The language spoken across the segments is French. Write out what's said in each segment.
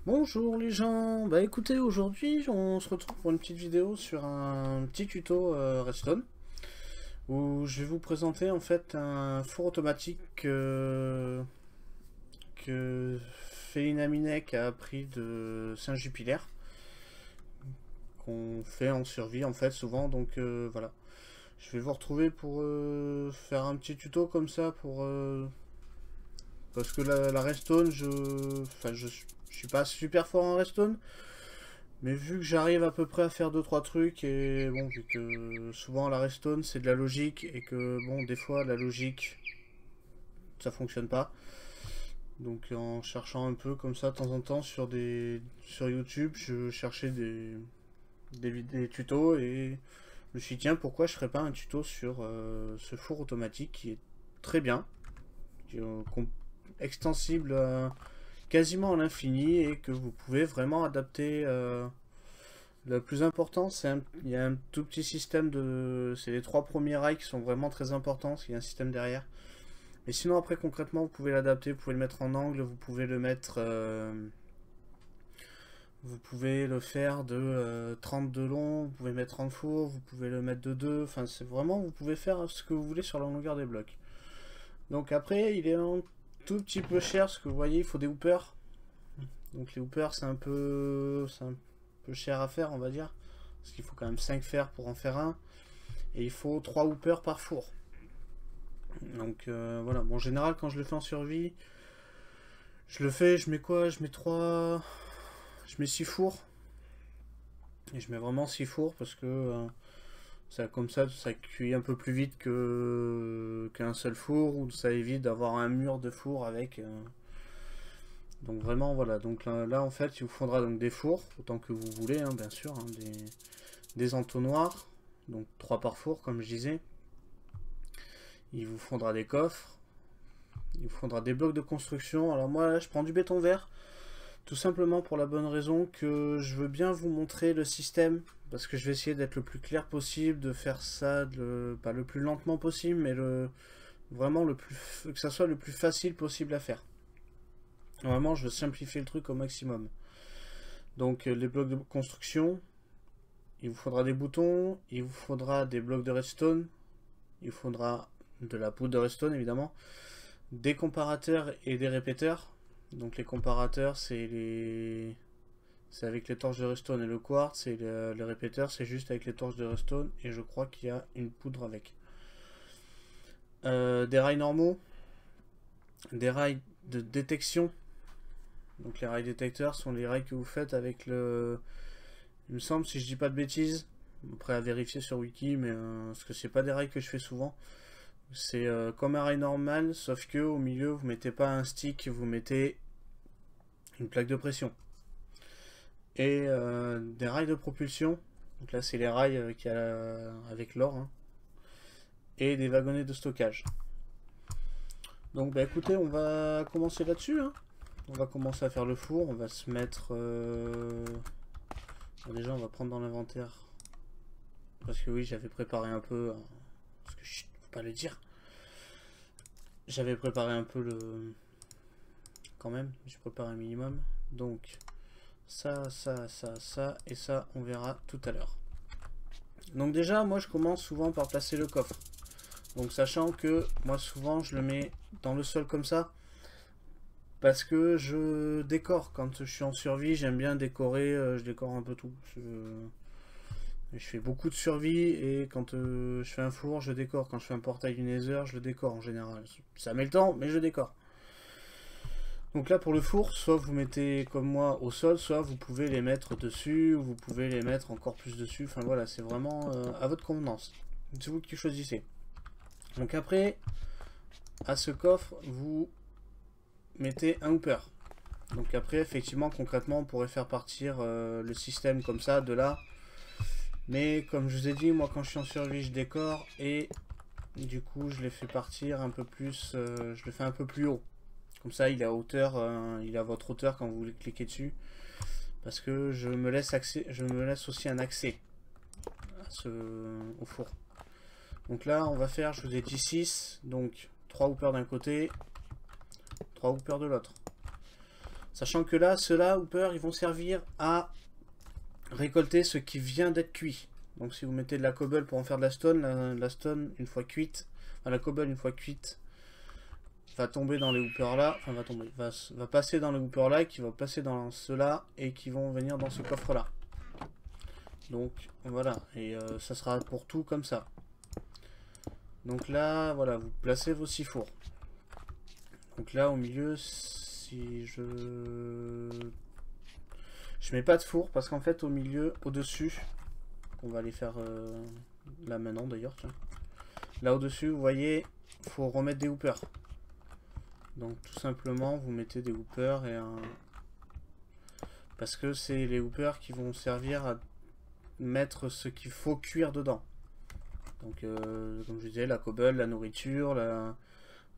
Bonjour les gens, bah écoutez, aujourd'hui on se retrouve pour une petite vidéo sur un petit tuto Redstone où je vais vous présenter en fait un four automatique que Félinaminek a appris de Saint-Jupiler, qu'on fait en survie en fait souvent, donc voilà. Je vais vous retrouver pour faire un petit tuto comme ça pour parce que la redstone, je suis pas super fort en redstone, mais vu que j'arrive à peu près à faire 2-3 trucs, et bon, vu que souvent la redstone c'est de la logique, et que bon, des fois la logique ça fonctionne pas. Donc en cherchant un peu comme ça de temps en temps sur YouTube, je cherchais des tutos et je me suis dit tiens, pourquoi je ferais pas un tuto sur ce four automatique qui est très bien, qui est extensible quasiment à l'infini et que vous pouvez vraiment adapter. Le plus important, il y a un tout petit système de... C'est les 3 premiers rails qui sont vraiment très importants, parce qu'il y a un système derrière. Mais sinon, après, concrètement, vous pouvez l'adapter, vous pouvez le mettre en angle, vous pouvez le mettre... vous pouvez le faire de 30 de long, vous pouvez mettre en four, vous pouvez le mettre de 2. Enfin, c'est vraiment... Vous pouvez faire ce que vous voulez sur la longueur des blocs. Donc après, il est un tout petit peu cher, parce que vous voyez, il faut des hoopers. Donc les hoopers, c'est un peu cher à faire, on va dire. Parce qu'il faut quand même 5 fers pour en faire un. Et il faut 3 hoopers par four. Donc voilà. Bon, en général, quand je le fais en survie, je le fais, je mets quoi? Je mets 3. Je mets 6 fours. Et je mets vraiment 6 fours parce que ça, comme ça cuit un peu plus vite qu'un seul four. Ou ça évite d'avoir un mur de four avec. Donc vraiment voilà, donc là en fait il vous faudra donc des fours, autant que vous voulez hein, bien sûr, hein, des entonnoirs, donc 3 par four comme je disais. Il vous faudra des coffres, il vous faudra des blocs de construction. Alors moi là, je prends du béton vert, tout simplement pour la bonne raison que je veux bien vous montrer le système, parce que je vais essayer d'être le plus clair possible, de faire ça pas le plus lentement possible, mais vraiment que ça soit le plus facile possible à faire. Vraiment, je veux simplifier le truc au maximum. Donc, les blocs de construction, il vous faudra des boutons, il vous faudra des blocs de redstone, il vous faudra de la poudre de redstone évidemment, des comparateurs et des répéteurs. Donc, les comparateurs, c'est avec les torches de redstone et le quartz, et les répéteurs, c'est juste avec les torches de redstone, et je crois qu'il y a une poudre avec. Des rails normaux, des rails de détection. Donc les rails détecteurs sont les rails que vous faites avec le... Il me semble, si je dis pas de bêtises, après à vérifier sur wiki, mais parce que c'est pas des rails que je fais souvent. C'est comme un rail normal, sauf que au milieu vous mettez pas un stick, vous mettez une plaque de pression. Et des rails de propulsion, donc là c'est les rails qu'il y a avec l'or, hein. Et des wagonnets de stockage. Donc bah écoutez, on va commencer là-dessus, hein. On va commencer à faire le four, on va se mettre... Déjà on va prendre dans l'inventaire. Parce que oui, j'avais préparé un peu... Parce que chut, faut pas le dire. J'avais préparé un peu le... Quand même, j'ai préparé un minimum. Donc, ça, et ça, on verra tout à l'heure. Donc déjà, moi je commence souvent par placer le coffre. Donc sachant que moi souvent je le mets dans le sol comme ça. Parce que je décore, quand je suis en survie, j'aime bien décorer, je décore un peu tout. Je fais beaucoup de survie et quand je fais un four, je décore. Quand je fais un portail du Nether, je le décore en général. Ça met le temps, mais je décore. Donc là pour le four, soit vous mettez comme moi au sol, soit vous pouvez les mettre dessus, ou vous pouvez les mettre encore plus dessus. Enfin voilà, c'est vraiment à votre convenance. C'est vous qui choisissez. Donc après, à ce coffre, vous mettez un hooper. Donc après, effectivement, concrètement, on pourrait faire partir le système comme ça, de là. Mais comme je vous ai dit, moi quand je suis en survie, je décore. Et du coup, je les fais partir un peu plus, je le fais un peu plus haut. Comme ça, il est à hauteur, il est à votre hauteur quand vous cliquez dessus. Parce que je me laisse aussi un accès au four. Donc là, on va faire, je vous ai dit 6. Donc 3 hoopers d'un côté, 3 hoopers de l'autre. Sachant que là, ceux-là, hoopers, ils vont servir à récolter ce qui vient d'être cuit. Donc si vous mettez de la cobble pour en faire de la stone, la stone, une fois cuite, enfin, la cobble, une fois cuite, va tomber dans les hoopers là, enfin va tomber, va passer dans les hoopers là, qui va passer dans ceux-là, et qui vont venir dans ce coffre-là. Donc voilà, et ça sera pour tout comme ça. Donc là, voilà, vous placez vos 6 fours. Donc là, au milieu, si je mets pas de four, parce qu'en fait, au milieu, au-dessus, on va aller faire là maintenant d'ailleurs, tiens. Là au-dessus, vous voyez, il faut remettre des hoopers. Donc tout simplement, vous mettez des hoopers et un... Parce que c'est les hoopers qui vont servir à mettre ce qu'il faut cuire dedans. Donc comme je disais, la cobble, la nourriture,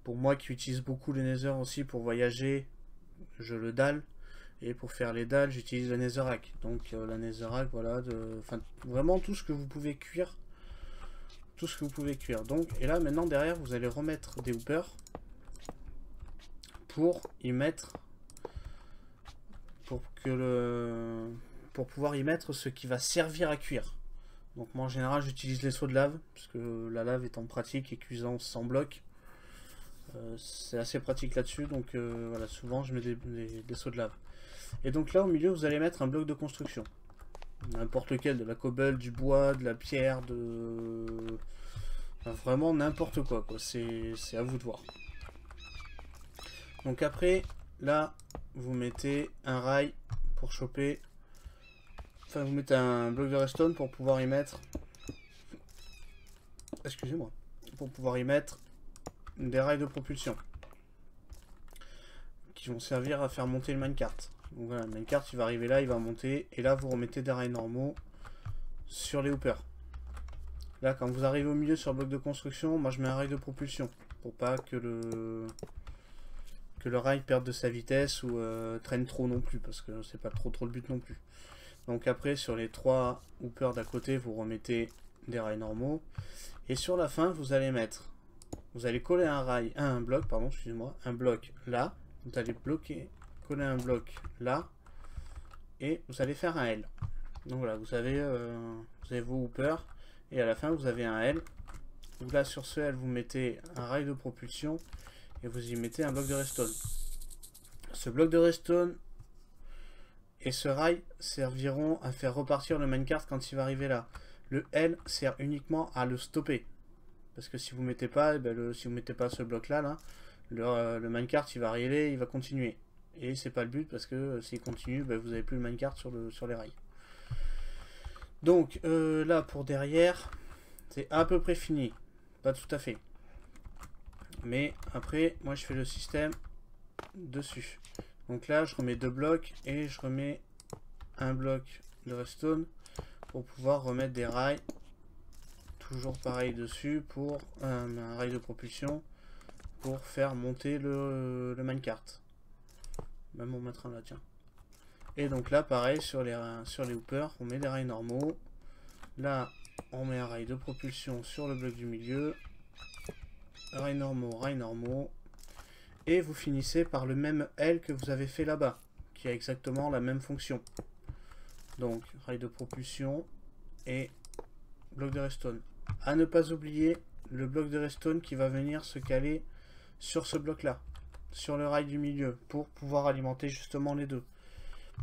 pour moi qui utilise beaucoup le nether aussi pour voyager, je le dalle. Et pour faire les dalles, j'utilise le netherrack. Donc la netherrack, voilà, enfin vraiment tout ce que vous pouvez cuire. Tout ce que vous pouvez cuire. Donc, et là maintenant derrière, vous allez remettre des hoopers pour y mettre, pour pouvoir y mettre ce qui va servir à cuire. Donc moi en général j'utilise les seaux de lave, parce que la lave étant pratique et cuisant sans bloc, c'est assez pratique là-dessus. Donc voilà, souvent je mets des seaux de lave. Et donc là au milieu vous allez mettre un bloc de construction. N'importe lequel, de la cobble, du bois, de la pierre, enfin, vraiment n'importe quoi, c'est à vous de voir. Donc après, là, vous mettez un rail pour choper... Enfin, vous mettez un bloc de redstone pour pouvoir y mettre... Excusez-moi. Pour pouvoir y mettre des rails de propulsion. Qui vont servir à faire monter le minecart. Donc voilà, le minecart, il va arriver là, il va monter. Et là, vous remettez des rails normaux sur les hoopers. Là, quand vous arrivez au milieu sur le bloc de construction, moi, je mets un rail de propulsion. Pour pas que le rail perde de sa vitesse ou traîne trop non plus, parce que c'est pas trop le but non plus. Donc après sur les 3 hoopers d'à côté vous remettez des rails normaux, et sur la fin vous allez coller un bloc, pardon, excusez-moi, un bloc là, vous allez coller un bloc là, et vous allez faire un L. Donc voilà, vous avez vos hoopers, et à la fin vous avez un L, où là sur ce L vous mettez un rail de propulsion, et vous y mettez un bloc de redstone. Ce bloc de redstone et ce rail serviront à faire repartir le minecart quand il va arriver là. Le L sert uniquement à le stopper. Parce que si vous mettez pas, si vous mettez pas ce bloc là, le minecart il va arriver, il va continuer. Et c'est pas le but, parce que s'il continue, vous n'avez plus le minecart sur les rails. Donc là pour derrière, c'est à peu près fini. Pas tout à fait. Mais après, moi je fais le système dessus. Donc là, je remets 2 blocs et je remets un bloc de redstone pour pouvoir remettre des rails. Toujours pareil dessus pour un rail de propulsion pour faire monter le minecart. Même on mettra un là, tiens. Et donc là, pareil, sur les hoopers, on met des rails normaux. Là, on met un rail de propulsion sur le bloc du milieu. Rails normaux. Et vous finissez par le même L que vous avez fait là-bas, qui a exactement la même fonction. Donc, rail de propulsion et bloc de redstone. À ne pas oublier le bloc de redstone qui va venir se caler sur ce bloc-là, sur le rail du milieu, pour pouvoir alimenter justement les deux.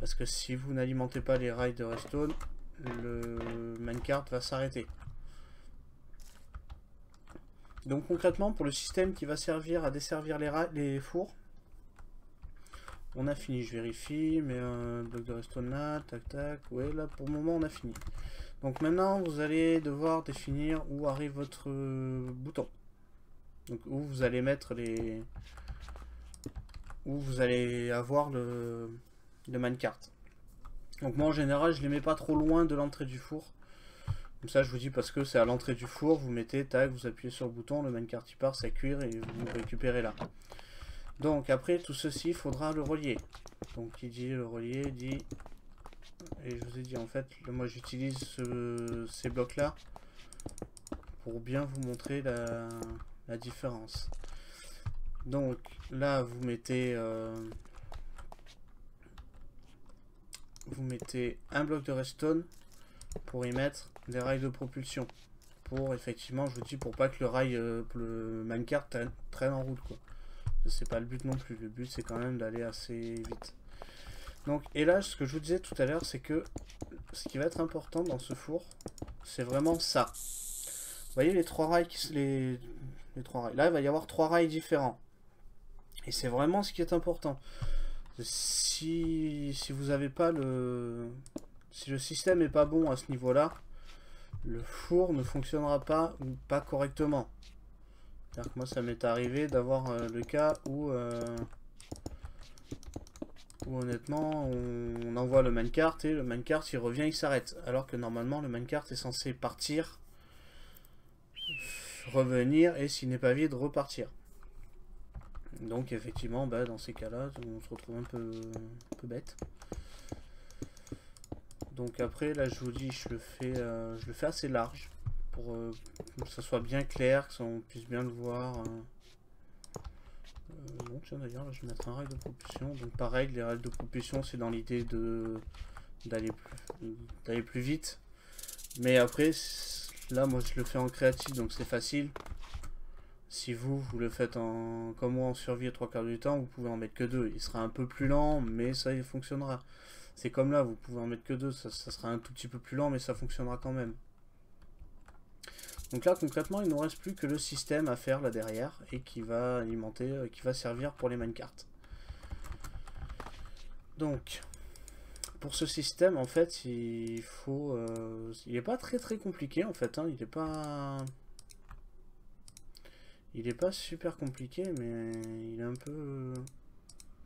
Parce que si vous n'alimentez pas les rails de redstone, le minecart va s'arrêter. Donc concrètement, pour le système qui va servir à desservir les fours, on a fini. Je vérifie, mais un bloc de redstone là, tac tac, ouais, là pour le moment on a fini. Donc maintenant vous allez devoir définir où arrive votre bouton. Donc où vous allez mettre où vous allez avoir le minecart. Donc moi en général je les mets pas trop loin de l'entrée du four. Comme ça je vous dis, parce que c'est à l'entrée du four, vous mettez, tac, vous appuyez sur le bouton, le minecart il part, ça cuire et vous récupérez là. Donc après tout ceci, il faudra le relier. Donc qui dit le relier dit, et je vous ai dit en fait, moi j'utilise ces blocs là pour bien vous montrer la différence. Donc là vous mettez vous mettez un bloc de redstone pour y mettre des rails de propulsion. Pour effectivement, je vous dis, pour pas que le rail, le minecart traîne en route, quoi. C'est pas le but non plus. Le but, c'est quand même d'aller assez vite. Donc, et là, ce que je vous disais tout à l'heure, c'est que ce qui va être important dans ce four, c'est vraiment ça. Vous voyez les trois rails, les trois rails. Là, il va y avoir trois rails différents. Et c'est vraiment ce qui est important. Si vous n'avez pas le... Si le système n'est pas bon à ce niveau-là, le four ne fonctionnera pas ou pas correctement. C'est-à-dire que moi, ça m'est arrivé d'avoir le cas où honnêtement, on envoie le minecart et le minecart, il revient, il s'arrête. Alors que normalement, le minecart est censé partir, revenir et s'il n'est pas vide, repartir. Donc effectivement, bah, dans ces cas-là, on se retrouve un peu bête. Donc après, là, je vous dis, je le fais assez large pour que ça soit bien clair, que on puisse bien le voir. Bon, tiens, d'ailleurs, là, je vais mettre un rail de propulsion. Donc pareil, les rails de propulsion, c'est dans l'idée d'aller plus vite. Mais après, là, moi, je le fais en créatif, donc c'est facile. Si vous le faites comme moi en survie à 3/4 du temps, vous pouvez en mettre que 2. Il sera un peu plus lent, mais ça il fonctionnera. C'est comme là, vous pouvez en mettre que 2, ça sera un tout petit peu plus lent, mais ça fonctionnera quand même. Donc là, concrètement, il ne nous reste plus que le système à faire là derrière, et qui va alimenter, qui va servir pour les minecarts. Donc, pour ce système, en fait, il faut... il n'est pas très compliqué, en fait, hein, il n'est pas... Il est pas super compliqué, mais il est un peu...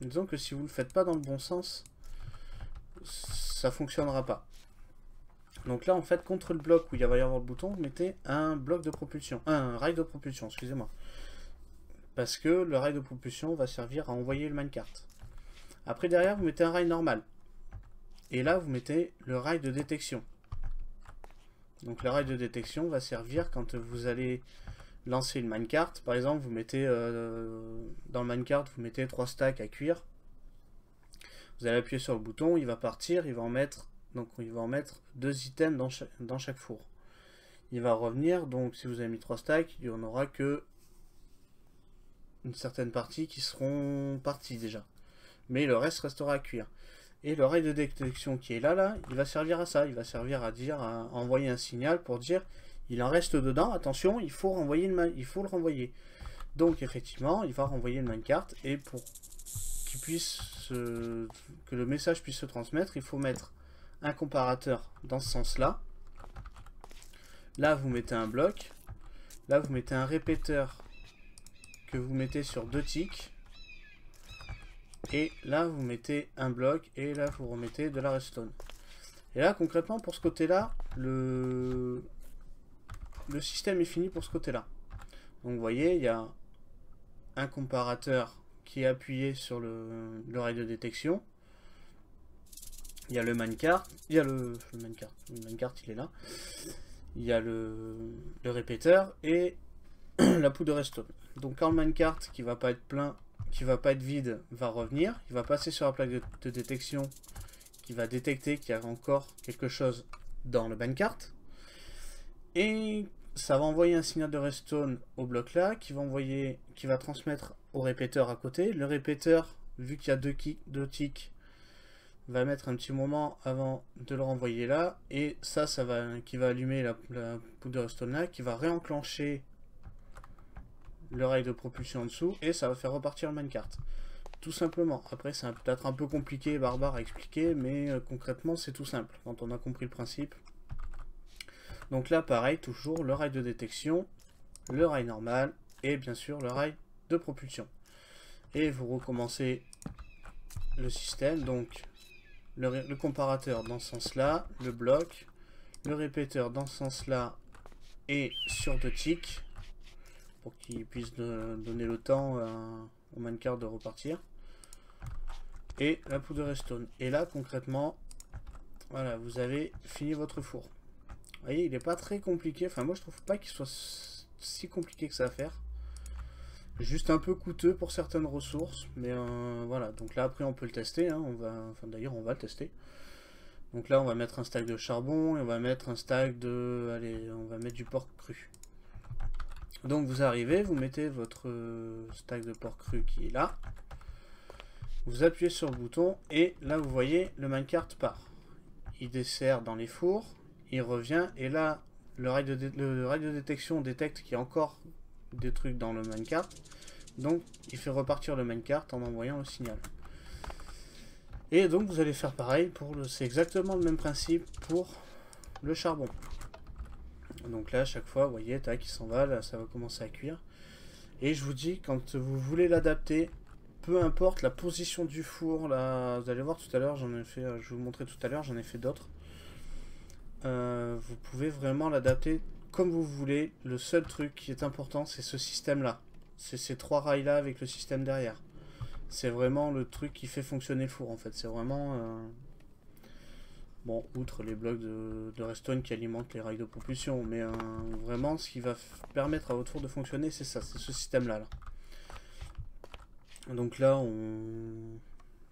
Disons que si vous le faites pas dans le bon sens, ça fonctionnera pas. Donc là, en fait, contre le bloc où il va y avoir le bouton, vous mettez un bloc de propulsion. Un rail de propulsion, excusez-moi. Parce que le rail de propulsion va servir à envoyer le minecart. Après, derrière, vous mettez un rail normal. Et là, vous mettez le rail de détection. Donc le rail de détection va servir quand vous allez... lancer une minecart, par exemple, vous mettez dans le minecart, vous mettez 3 stacks à cuire. Vous allez appuyer sur le bouton, il va partir, il va en mettre 2 items dans chaque four. Il va revenir, donc si vous avez mis 3 stacks, il n'y en aura que une certaine partie qui seront parties déjà. Mais le reste restera à cuire. Et le rail de détection qui est là, il va servir à ça. Il va servir à envoyer un signal pour dire il en reste dedans, attention, il faut le renvoyer. Donc effectivement, il va renvoyer le minecart et pour que le message puisse se transmettre, il faut mettre un comparateur dans ce sens-là. Là, vous mettez un bloc. Là, vous mettez un répéteur que vous mettez sur 2 ticks. Et là, vous mettez un bloc et là, vous remettez de la redstone. Et là, concrètement, pour ce côté-là, le système est fini pour ce côté-là. Donc vous voyez, il y a un comparateur qui est appuyé sur le rail de détection. Il y a le minecart. Il y a le minecart, il est là. Il y a le répéteur et la poudre de redstone. Donc quand le minecart qui va pas être plein, qui va pas être vide, va revenir, il va passer sur la plaque de détection qui va détecter qu'il y a encore quelque chose dans le minecart. Et ça va envoyer un signal de redstone au bloc là, qui va transmettre au répéteur à côté. Le répéteur, vu qu'il y a deux ticks, va mettre un petit moment avant de le renvoyer là. Et qui va allumer la poudre de redstone là, qui va réenclencher le rail de propulsion en dessous, et ça va faire repartir le minecart. Tout simplement. Après, c'est peut-être un peu compliqué, barbare à expliquer, mais concrètement, c'est tout simple, quand on a compris le principe. Donc là, pareil, toujours le rail de détection, le rail normal et bien sûr le rail de propulsion. Et vous recommencez le système, donc le comparateur dans ce sens-là, le bloc, le répéteur dans ce sens-là et sur 2 ticks pour qu'il puisse donner le temps au minecart de repartir. Et la poudre de redstone. Et là, concrètement, voilà, vous avez fini votre four. Vous voyez, il n'est pas très compliqué. Enfin, moi, je trouve pas qu'il soit si compliqué que ça à faire. Juste un peu coûteux pour certaines ressources. Mais voilà. Donc là, après, on peut le tester. Hein. D'ailleurs, on va le tester. Donc là, on va mettre un stack de charbon et on va mettre un stack de... Allez, on va mettre du porc cru. Donc vous arrivez, vous mettez votre stack de porc cru qui est là. Vous appuyez sur le bouton et là, vous voyez, le minecart part. Il dessert dans les fours, il revient et là, le rail de détection détecte qu'il y a encore des trucs dans le minecart. Donc, il fait repartir le minecart en envoyant le signal. Et donc, vous allez faire pareil pour le... C'est exactement le même principe pour le charbon. Donc là, à chaque fois, vous voyez, tac, il s'en va, là, ça va commencer à cuire. Et je vous dis, quand vous voulez l'adapter, peu importe la position du four, là, vous allez voir tout à l'heure, j'en ai fait, je vais vous montrer tout à l'heure, j'en ai fait d'autres. Vous pouvez vraiment l'adapter comme vous voulez. Le seul truc qui est important, c'est ce système-là. C'est ces trois rails-là avec le système derrière. C'est vraiment le truc qui fait fonctionner le four, en fait. C'est vraiment... Bon, outre les blocs de redstone qui alimentent les rails de propulsion. Mais vraiment, ce qui va permettre à votre four de fonctionner, c'est ça. C'est ce système-là. Là. Donc là, on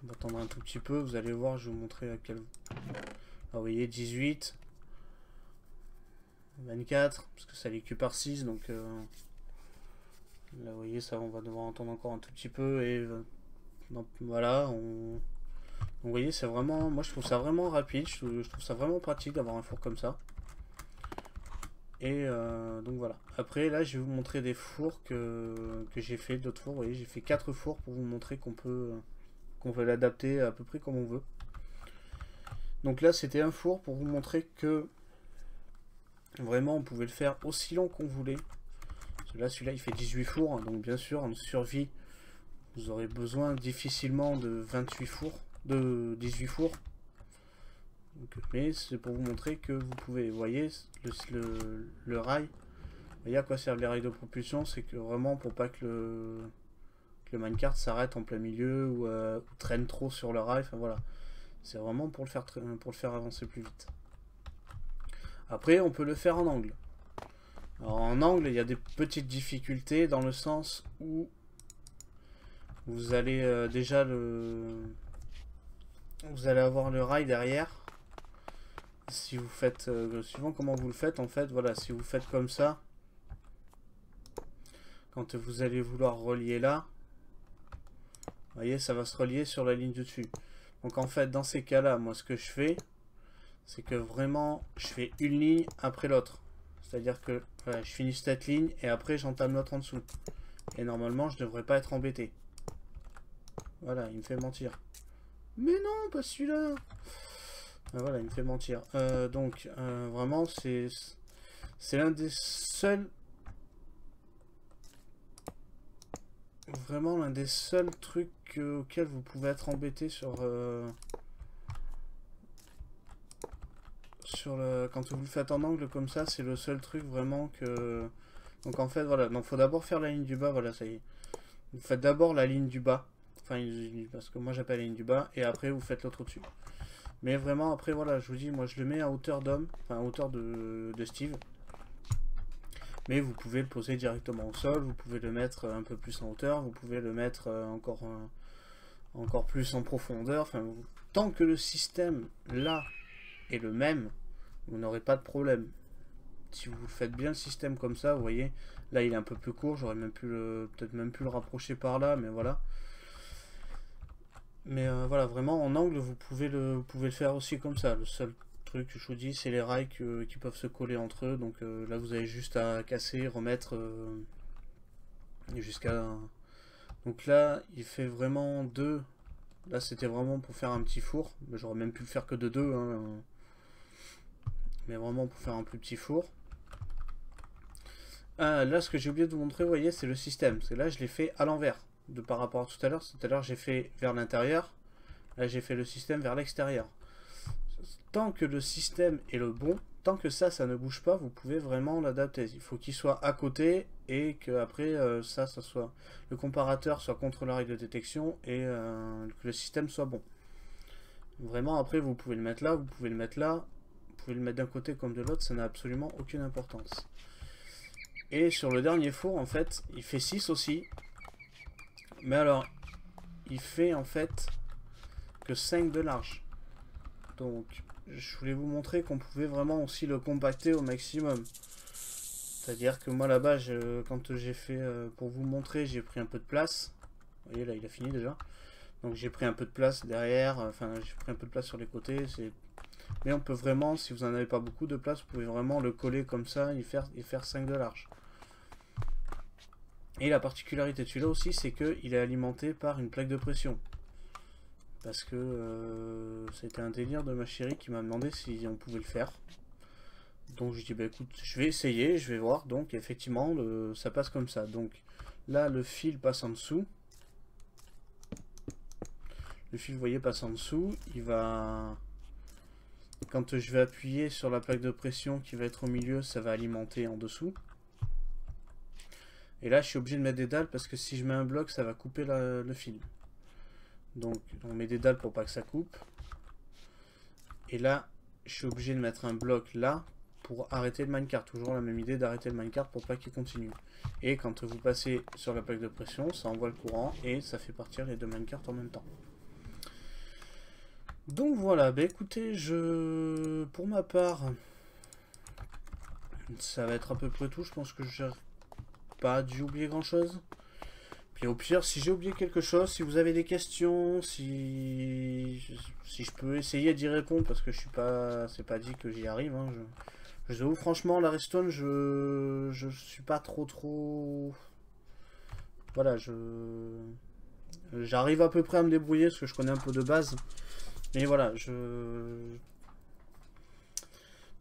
va attendre un tout petit peu. Vous allez voir, je vais vous montrer à quel... Ah, vous voyez, 18... 24, parce que ça l'équipe par 6, donc là vous voyez ça, on va devoir attendre encore un tout petit peu et donc, voilà, donc vous voyez c'est vraiment, moi je trouve ça vraiment rapide, je trouve ça vraiment pratique d'avoir un four comme ça. Et donc voilà, après là je vais vous montrer des fours que j'ai fait, d'autres fours, vous voyez j'ai fait 4 fours pour vous montrer qu'on peut l'adapter à peu près comme on veut. Donc là c'était un four pour vous montrer que vraiment, on pouvait le faire aussi long qu'on voulait. Là, celui-là, il fait 18 fours. Hein, donc, bien sûr, en survie, vous aurez besoin difficilement de 28 fours. De 18 fours. Donc, mais c'est pour vous montrer que vous pouvez... Vous voyez, le rail. Vous voyez à quoi servent les rails de propulsion. C'est que vraiment, pour pas que le minecart s'arrête en plein milieu ou traîne trop sur le rail. Enfin, voilà. C'est vraiment pour le faire avancer plus vite. Après, on peut le faire en angle. Alors, en angle, il y a des petites difficultés dans le sens où vous allez déjà vous allez avoir le rail derrière. Si vous faites, suivant comment vous le faites, en fait, voilà, si vous faites comme ça, quand vous allez vouloir relier là, vous voyez, ça va se relier sur la ligne du dessus. Donc, en fait, dans ces cas-là, moi, ce que je fais, c'est que vraiment, je fais une ligne après l'autre. C'est-à-dire que voilà, je finis cette ligne et après j'entame l'autre en dessous. Et normalement, je devrais pas être embêté. Voilà, il me fait mentir. Mais non, pas celui-là. Voilà, il me fait mentir. Donc, vraiment, c'est l'un des seuls... Vraiment l'un des seuls trucs auxquels vous pouvez être embêté sur... quand vous le faites en angle comme ça, c'est le seul truc vraiment que... Donc en fait, voilà, donc faut d'abord faire la ligne du bas, voilà, ça y est. Vous faites d'abord la ligne du bas, enfin, parce que moi j'appelle la ligne du bas, et après vous faites l'autre au-dessus. Mais vraiment, après, voilà, je vous dis, moi je le mets à hauteur d'homme, enfin à hauteur de Steve. Mais vous pouvez le poser directement au sol, vous pouvez le mettre un peu plus en hauteur, vous pouvez le mettre encore plus en profondeur, enfin, tant que le système, là, est le même, vous n'aurez pas de problème. Si vous faites bien le système comme ça, vous voyez, là il est un peu plus court, j'aurais même pu peut-être même pu le rapprocher par là, mais voilà. Mais voilà, vraiment en angle vous pouvez le faire aussi comme ça. Le seul truc que je vous dis, c'est les rails qui peuvent se coller entre eux. Donc là vous avez juste à casser, remettre jusqu'à... Donc là il fait vraiment 2. Là c'était vraiment pour faire un petit four, mais j'aurais même pu le faire que de 2. Hein. Mais vraiment pour faire un plus petit four. Là ce que j'ai oublié de vous montrer, vous voyez, c'est le système. C'est là je l'ai fait à l'envers par rapport à tout à l'heure. Tout à l'heure j'ai fait vers l'intérieur. Là j'ai fait le système vers l'extérieur. Tant que le système est le bon, tant que ça ne bouge pas, vous pouvez vraiment l'adapter. Il faut qu'il soit à côté et que après ça soit le comparateur soit contre la règle de détection et que le système soit bon. Vraiment après vous pouvez le mettre là, vous pouvez le mettre là. Vous pouvez le mettre d'un côté comme de l'autre, ça n'a absolument aucune importance. Et sur le dernier four, en fait, il fait 6 aussi. Mais alors, il fait en fait que 5 de large. Donc je voulais vous montrer qu'on pouvait vraiment aussi le compacter au maximum. C'est-à-dire que moi là-bas, quand j'ai fait, pour vous montrer, j'ai pris un peu de place. Vous voyez là, il a fini déjà. Donc j'ai pris un peu de place derrière, enfin j'ai pris un peu de place sur les côtés. Mais on peut vraiment, si vous n'en avez pas beaucoup de place, vous pouvez vraiment le coller comme ça et faire 5 de large. Et la particularité de celui-là aussi, c'est qu'il est alimenté par une plaque de pression. Parce que c'était un délire de ma chérie qui m'a demandé si on pouvait le faire. Donc je dis bah écoute, je vais essayer, je vais voir. Donc effectivement, ça passe comme ça. Donc là, le fil passe en dessous. Le fil, vous voyez, passe en dessous. Il va... Quand je vais appuyer sur la plaque de pression qui va être au milieu, ça va alimenter en dessous. Et là, je suis obligé de mettre des dalles parce que si je mets un bloc, ça va couper le fil. Donc, on met des dalles pour pas que ça coupe. Et là, je suis obligé de mettre un bloc là pour arrêter le minecart. Toujours la même idée d'arrêter le minecart pour pas qu'il continue. Et quand vous passez sur la plaque de pression, ça envoie le courant et ça fait partir les deux minecarts en même temps. Donc voilà, bah écoutez, pour ma part, ça va être à peu près tout. Je pense que j'ai pas dû oublier grand chose. Puis au pire, si j'ai oublié quelque chose, si vous avez des questions, si je peux essayer d'y répondre, parce que je suis pas, c'est pas dit que j'y arrive. Hein, je vous franchement, la redstone, je suis pas trop. Voilà, j'arrive à peu près à me débrouiller parce que je connais un peu de base. Mais voilà,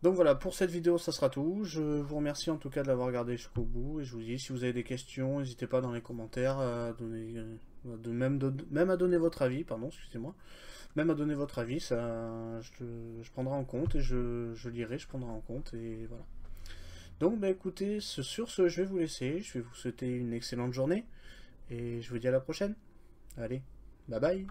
donc voilà, pour cette vidéo, ça sera tout. Je vous remercie en tout cas de l'avoir regardé jusqu'au bout. Et je vous dis, si vous avez des questions, n'hésitez pas dans les commentaires à donner, même à donner votre avis, pardon, excusez-moi. Même à donner votre avis, ça, je prendrai en compte et je lirai, je prendrai en compte et voilà. Donc bah écoutez, sur ce, je vais vous laisser. Je vais vous souhaiter une excellente journée et je vous dis à la prochaine. Allez, bye bye.